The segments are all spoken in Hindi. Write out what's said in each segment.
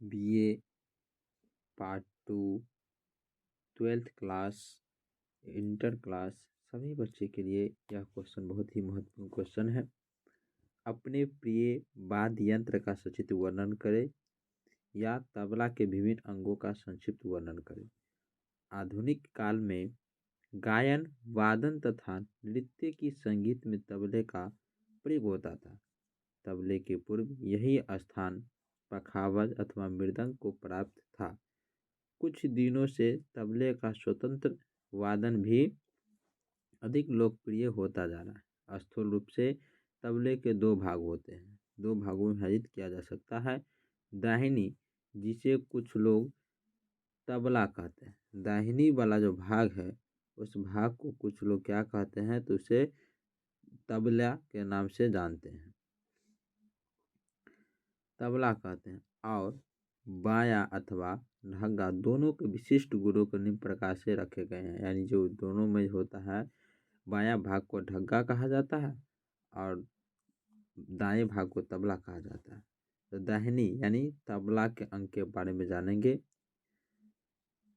BA part 2 twelfth class inter class सभी बच्चे के लिए यह क्वेश्चन बहुत ही महत्वपूर्ण क्वेश्चन है। अपने प्रिय वाद्य यंत्र का सचित्र वर्णन करें या तबला के विभिन्न अंगों का संक्षिप्त वर्णन करें। आधुनिक काल में गायन, वादन तथा नृत्य की संगीत में तबले का प्रयोग होता था। तबले के पूर्व यही स्थान पखावज अथवा मृदंग को प्राप्त था। कुछ दिनों से तबले का स्वतंत्र वादन भी अधिक लोकप्रिय होता जा रहा है। स्थूल रूप से तबले के दो भाग होते हैं, दो भागों में विभाजित किया जा सकता है। दाहिनी, जिसे कुछ लोग तबला कहते हैं, दाहिनी वाला जो भाग है उस भाग को कुछ लोग क्या कहते हैं, तो उसे तबला के नाम से जानते हैं, तबला कहते हैं। और बाया अथवा ढग्गा दोनों के विशिष्ट गुणों को निम्न प्रकार से रखे गए हैं। यानी जो दोनों में होता है, बाया भाग को ढग्गा कहा जाता है और दाएं भाग को तबला कहा जाता है। तो दाहिनी यानी तबला के अंग के बारे में जानेंगे।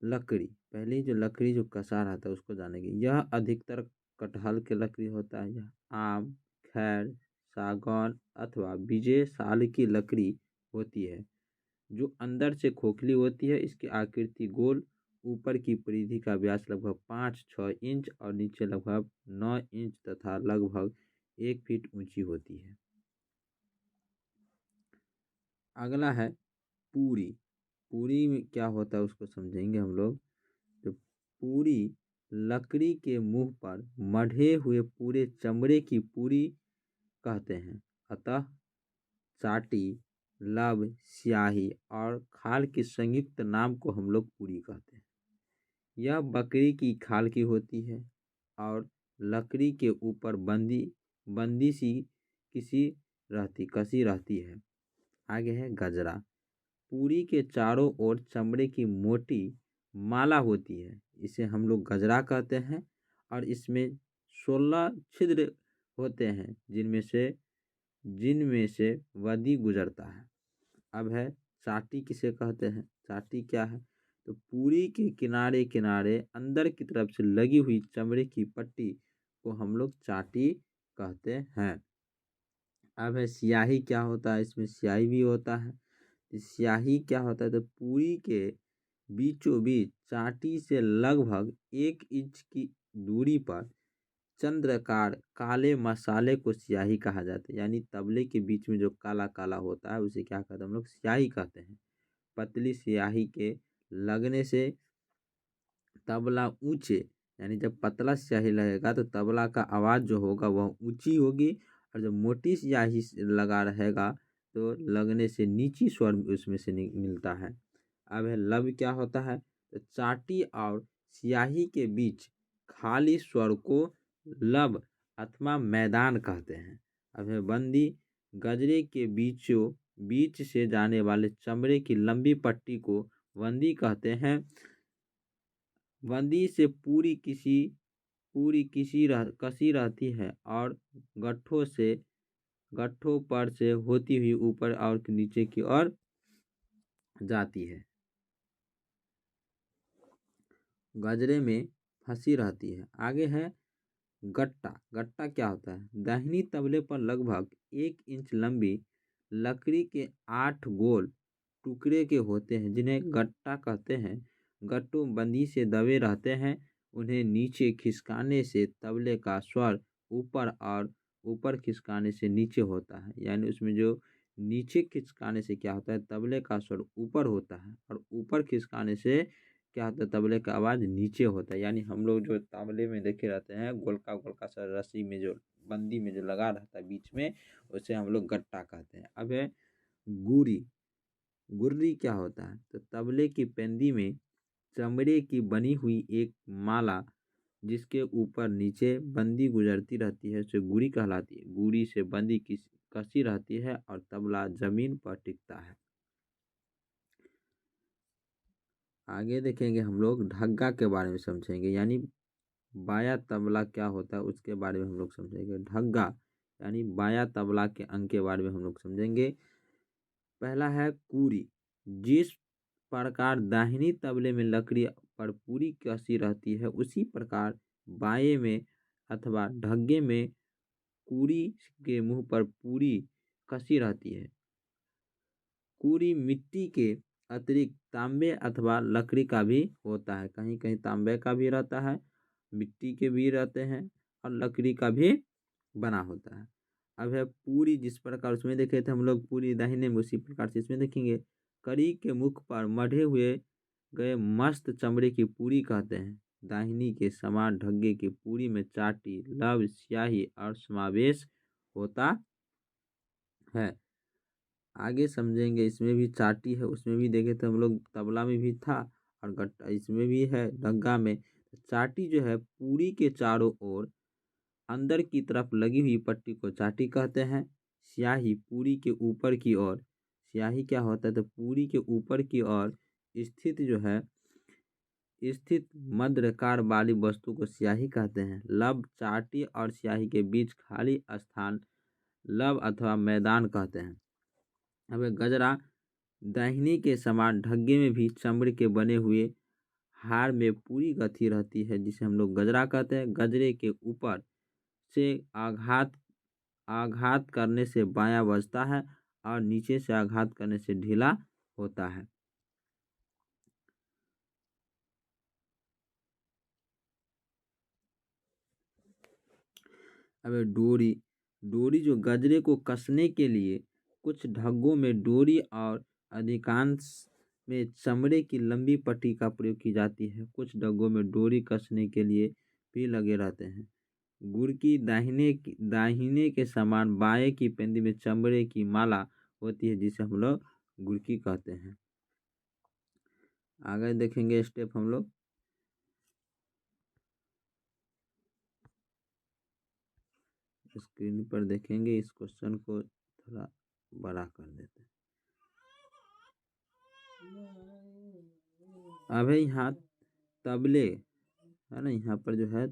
लकड़ी, पहली जो लकड़ी जो कसा रहता है उसको जानेंगे। यह अधिकतर कटहल के लकड़ी होता है। यह आम, खैर, सागौन अथवा विजय साल की लकड़ी होती है जो अंदर से खोखली होती है। इसकी आकृति गोल, ऊपर की परिधि का व्यास लगभग 5-6 इंच और नीचे लगभग 9 इंच तथा लगभग 1 फीट ऊंची होती है। अगला है पूरी। पूरी में क्या होता है उसको समझेंगे हम लोग। तो पूरी लकड़ी के मुंह पर मढ़े हुए पूरे चमड़े की पूरी कहते हैं। अतः चाटी, लब, स्याही और खाल की संयुक्त नाम को हम लोग पूरी कहते हैं। यह बकरी की खाल की होती है और लकड़ी के ऊपर बंदी सी कसी रहती है। आगे है गजरा। पूरी के चारों ओर चमड़े की मोटी माला होती है, इसे हम लोग गजरा कहते हैं और इसमें 16 छिद्र होते हैं जिनमें से वदी गुजरता है। अब है चाटी, किसे कहते हैं। चाटी क्या है, तो पूरी के किनारे किनारे अंदर की तरफ से लगी हुई चमड़े की पट्टी को हम लोग चाटी कहते हैं। अब है स्याही, क्या होता है, इसमें स्याही भी होता है। स्याही क्या होता है, तो पूरी के बीचों बीच चाटी से लगभग 1 इंच की दूरी पर चंद्राकार काले मसाले को स्याही कहा जाता है। यानी तबले के बीच में जो काला काला होता है उसे क्या कहते हैं, हम लोग स्याही कहते हैं। पतली स्याही के लगने से तबला ऊंचे, यानी जब पतला स्याही लगेगा तो तबला का आवाज़ जो होगा वह ऊंची होगी, और जब मोटी स्याही लगा रहेगा तो लगने से नीची स्वर उसमें से मिलता है। अब है लब, क्या होता है, तो चाटी और स्याही के बीच खाली स्वर को लब अथवा मैदान कहते हैं। अब है बंदी। गजरे के बीच से जाने वाले चमड़े की लंबी पट्टी को बंदी कहते हैं। बंदी से कसी रहती है और गट्ठों पर से होती हुई ऊपर और नीचे की ओर जाती है। गजरे में फंसी रहती है। आगे है गट्टा। गट्टा क्या होता है, दाहिनी तबले पर लगभग 1 इंच लंबी लकड़ी के 8 गोल टुकड़े के होते हैं जिन्हें गट्टा कहते हैं। गट्टू बंदी से दबे रहते हैं। उन्हें नीचे खिसकाने से तबले का स्वर ऊपर और ऊपर खिसकाने से नीचे होता है। यानी उसमें जो नीचे खिसकाने से क्या होता है, तबले का स्वर ऊपर होता है और ऊपर खिसकाने से क्या होता है, तबले का आवाज़ नीचे होता है। यानी हम लोग जो तबले में देखे रहते हैं गोलका गोलका सा रस्सी में जो बंदी में जो लगा रहता है बीच में, उसे हम लोग गट्टा कहते हैं। अब है गुरी। गुर्री क्या होता है, तो तबले की पेंदी में चमड़े की बनी हुई एक माला जिसके ऊपर नीचे बंदी गुजरती रहती है उसे गुरी कहलाती है। गुरी से बंदी कसी रहती है और तबला जमीन पर टिकता है। आगे देखेंगे हम लोग ढग्गा के बारे में समझेंगे, यानी बाया तबला क्या होता है उसके बारे में हम लोग समझेंगे। ढग्गा यानी बाया तबला के अंग के बारे में हम लोग समझेंगे। पहला है कूरी। जिस प्रकार दाहिनी तबले में लकड़ी पर पूरी कसी रहती है, उसी प्रकार बाएं में अथवा ढग्गे में कूड़ी के मुंह पर पूरी कसी रहती है। कूड़ी मिट्टी के अतिरिक्त तांबे अथवा लकड़ी का भी होता है। कहीं कहीं तांबे का भी रहता है, मिट्टी के भी रहते हैं और लकड़ी का भी बना होता है। अब है पूरी, जिस प्रकार उसमें देखे थे हम लोग पूरी दाहिने में, उसी प्रकार से इसमें देखेंगे। कड़ी के मुख पर मढ़े हुए गए मस्त चमड़े की पूरी कहते हैं। दाहिनी के समान ढग्गे की पूरी में चाटी, लव, स्याही और समावेश होता है। आगे समझेंगे, इसमें भी चाटी है, उसमें भी देखे थे हम लोग, तबला में भी था और गट्टा इसमें भी है ढग्गा में। चाटी जो है पूरी के चारों ओर अंदर की तरफ लगी हुई पट्टी को चाटी कहते हैं। स्याही पूरी के ऊपर की ओर, स्याही क्या होता है, तो पूरी के ऊपर की ओर स्थित जो है स्थित मध्यकार वाली वस्तु को स्याही कहते हैं। लब चाटी और स्याही के बीच खाली स्थान लब अथवा मैदान कहते हैं। अब गजरा, दाहिनी के समान ढग्गे में भी चमड़े के बने हुए हार में पूरी गथी रहती है, जिसे हम लोग गजरा कहते हैं। गजरे के ऊपर से आघात आघात करने से बायां बजता है और नीचे से आघात करने से ढीला होता है। अब डोरी, डोरी जो गजरे को कसने के लिए कुछ ढग्गों में डोरी और अधिकांश में चमड़े की लंबी पट्टी का प्रयोग की जाती है। कुछ ढग्गों में डोरी कसने के लिए भी लगे रहते हैं। गुड़ की दाहिने के समान बाएं की पेंदी में चमड़े की माला होती है, जिसे हम लोग गुड़की कहते हैं। आगे देखेंगे स्टेप हम लोग। स्क्रीन पर देखेंगे, इस क्वेश्चन को थोड़ा बड़ा कर देते हैं। अब है यहाँ तबले है ना, यहाँ पर जो है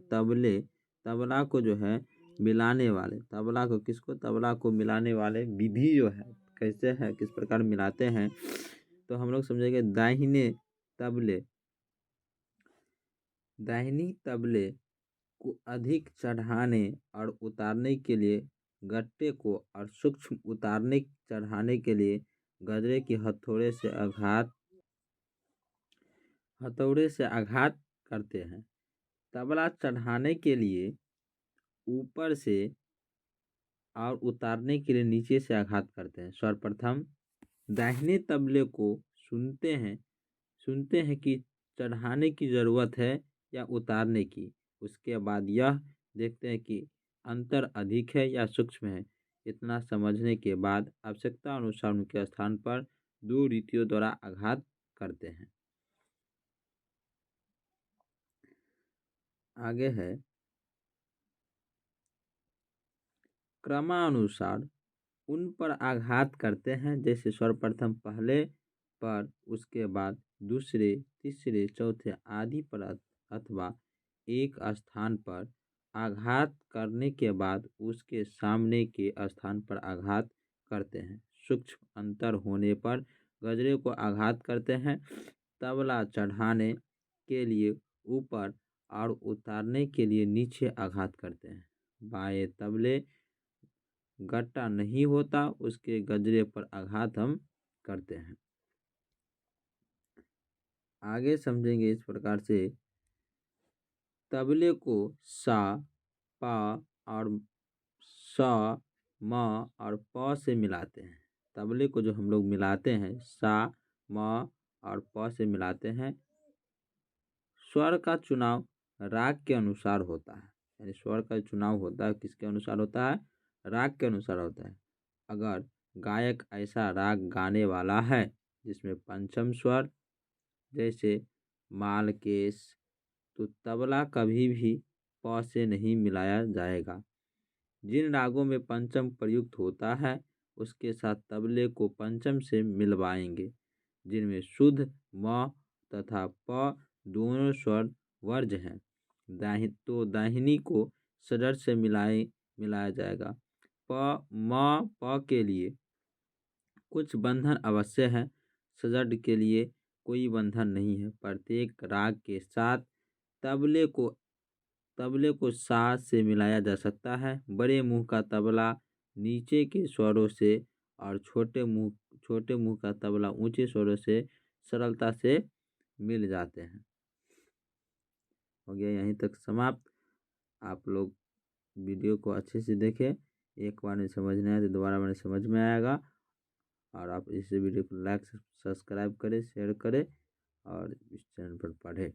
तबला को जो है मिलाने वाले, तबला को मिलाने वाले विधि जो है कैसे है, किस प्रकार मिलाते हैं, तो हम लोग समझेंगे। दाहिनी तबले को अधिक चढ़ाने और उतारने के लिए गट्टे को, और सूक्ष्म उतारने चढ़ाने के लिए गजरे की हथौड़े से आघात करते हैं। तबला चढ़ाने के लिए ऊपर से और उतारने के लिए नीचे से आघात करते हैं। सर्वप्रथम दाहिने तबले को सुनते हैं कि चढ़ाने की ज़रूरत है या उतारने की। उसके बाद यह देखते हैं कि अंतर अधिक है या सूक्ष्म है। इतना समझने के बाद आवश्यकता अनुसार उनके स्थान पर दो रीतियों द्वारा आघात करते हैं। आगे है क्रमानुसार उन पर आघात करते हैं, जैसे सर्वप्रथम पहले पर, उसके बाद दूसरे, तीसरे, चौथे आदि पर अथवा एक स्थान पर आघात करने के बाद उसके सामने के स्थान पर आघात करते हैं। सूक्ष्म अंतर होने पर गजरे को आघात करते हैं। तबला चढ़ाने के लिए ऊपर और उतारने के लिए नीचे आघात करते हैं। बाएं तबले गट्टा नहीं होता, उसके गजरे पर आघात हम करते हैं। आगे समझेंगे इस प्रकार से। तबले को सा, पा और सा, म और प से मिलाते हैं। तबले को जो हम लोग मिलाते हैं, सा, म और प से मिलाते हैं। स्वर का चुनाव राग के अनुसार होता है, यानी स्वर का चुनाव होता है किसके अनुसार होता है, राग के अनुसार होता है। अगर गायक ऐसा राग गाने वाला है जिसमें पंचम स्वर, जैसे मालकेश, तो तबला कभी भी प से नहीं मिलाया जाएगा। जिन रागों में पंचम प्रयुक्त होता है उसके साथ तबले को पंचम से मिलवाएंगे। जिनमें शुद्ध म तथा प दोनों स्वर वर्ज्य हैं, दाहिनी को षड्ज से मिलाया जाएगा। प म प के लिए कुछ बंधन अवश्य है। षड्ज के लिए कोई बंधन नहीं है। प्रत्येक राग के साथ तबले को साज से मिलाया जा सकता है। बड़े मुंह का तबला नीचे के स्वरों से और छोटे मुंह का तबला ऊंचे स्वरों से सरलता से मिल जाते हैं। हो गया यहीं तक समाप्त। आप लोग वीडियो को अच्छे से देखें, एक बार में समझ नहीं आया तो दोबारा मैंने समझ में आएगा। और आप इस वीडियो को लाइक सब्सक्राइब करें, शेयर करें और इस चैनल पर पढ़ें।